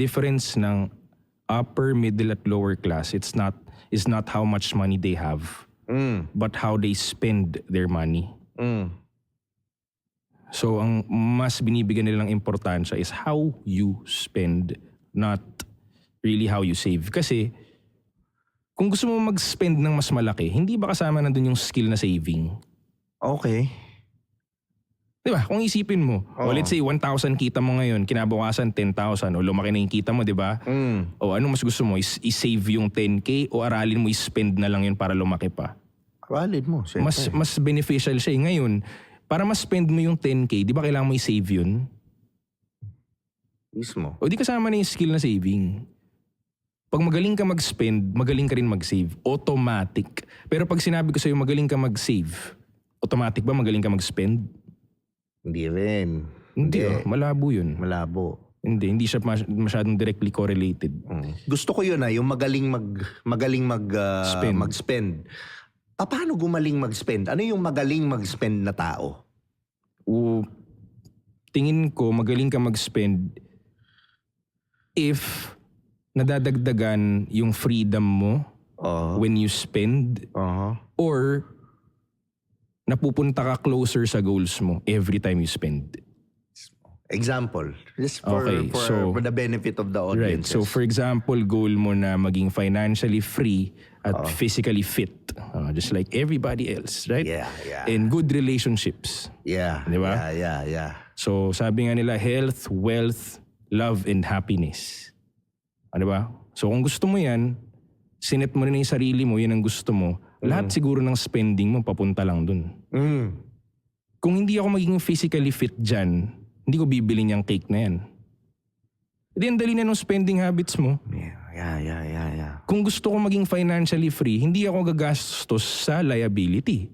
difference ng upper, middle at lower class, is not how much money they have, but how they spend their money. So ang mas binibigyan nilang importansya is how you spend, not really how you save. Kasi kung gusto mo mag-spend ng mas malaki, hindi ba kasama nandun yung skill na saving? Okay. Diba? Kung isipin mo, o let's say 1,000 kita mo ngayon, kinabukasan 10,000 o lumaki na yung kita mo, diba? O ano mas gusto mo, i-save yung 10K o aralin mo i-spend na lang yun para lumaki pa? Valid mo. Mas beneficial siya. Ngayon, para mas spend mo yung 10K, di ba kailangan mo i-save yun? Mismo. O di kasama na yung skill na saving. Pag magaling ka mag-spend, magaling ka rin mag-save. Automatic. Pero pag sinabi ko sa'yo magaling ka mag-save, automatic ba magaling ka mag-spend? Hindi rin. Hindi. Malabo yun. Malabo. Hindi siya masyadong directly correlated. Gusto ko yun yung magaling mag-spend. Paano gumaling mag-spend? Ano yung magaling mag-spend na tao? Tingin ko magaling ka mag-spend if nadadagdagan yung freedom mo when you spend or napupunta ka closer sa goals mo every time you spend. Example, just for the benefit of the Right. audience. So for example, goal mo na maging financially free at physically fit. Just like everybody else, right? Yeah. And good relationships. Yeah. Di ba? Yeah. So sabi nga nila, health, wealth, love, and happiness. Di ba? So kung gusto mo yan, sinet mo rin yung sarili mo, yan ang gusto mo, lahat siguro ng spending mo papunta lang dun. Kung hindi ako magiging physically fit dyan, hindi ko bibili niyang cake na yan. Hindi, ang dali na ng spending habits mo. Yeah. Kung gusto ko maging financially free, hindi ako gagastos sa liability.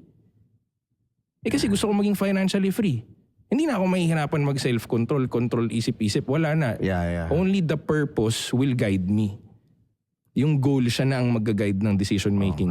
Kasi gusto ko maging financially free. Hindi na ako mahihirapan mag-self-control, control isip-isip. Wala na. Yeah. Only the purpose will guide me. Yung goal siya na ang mag-guide ng decision making.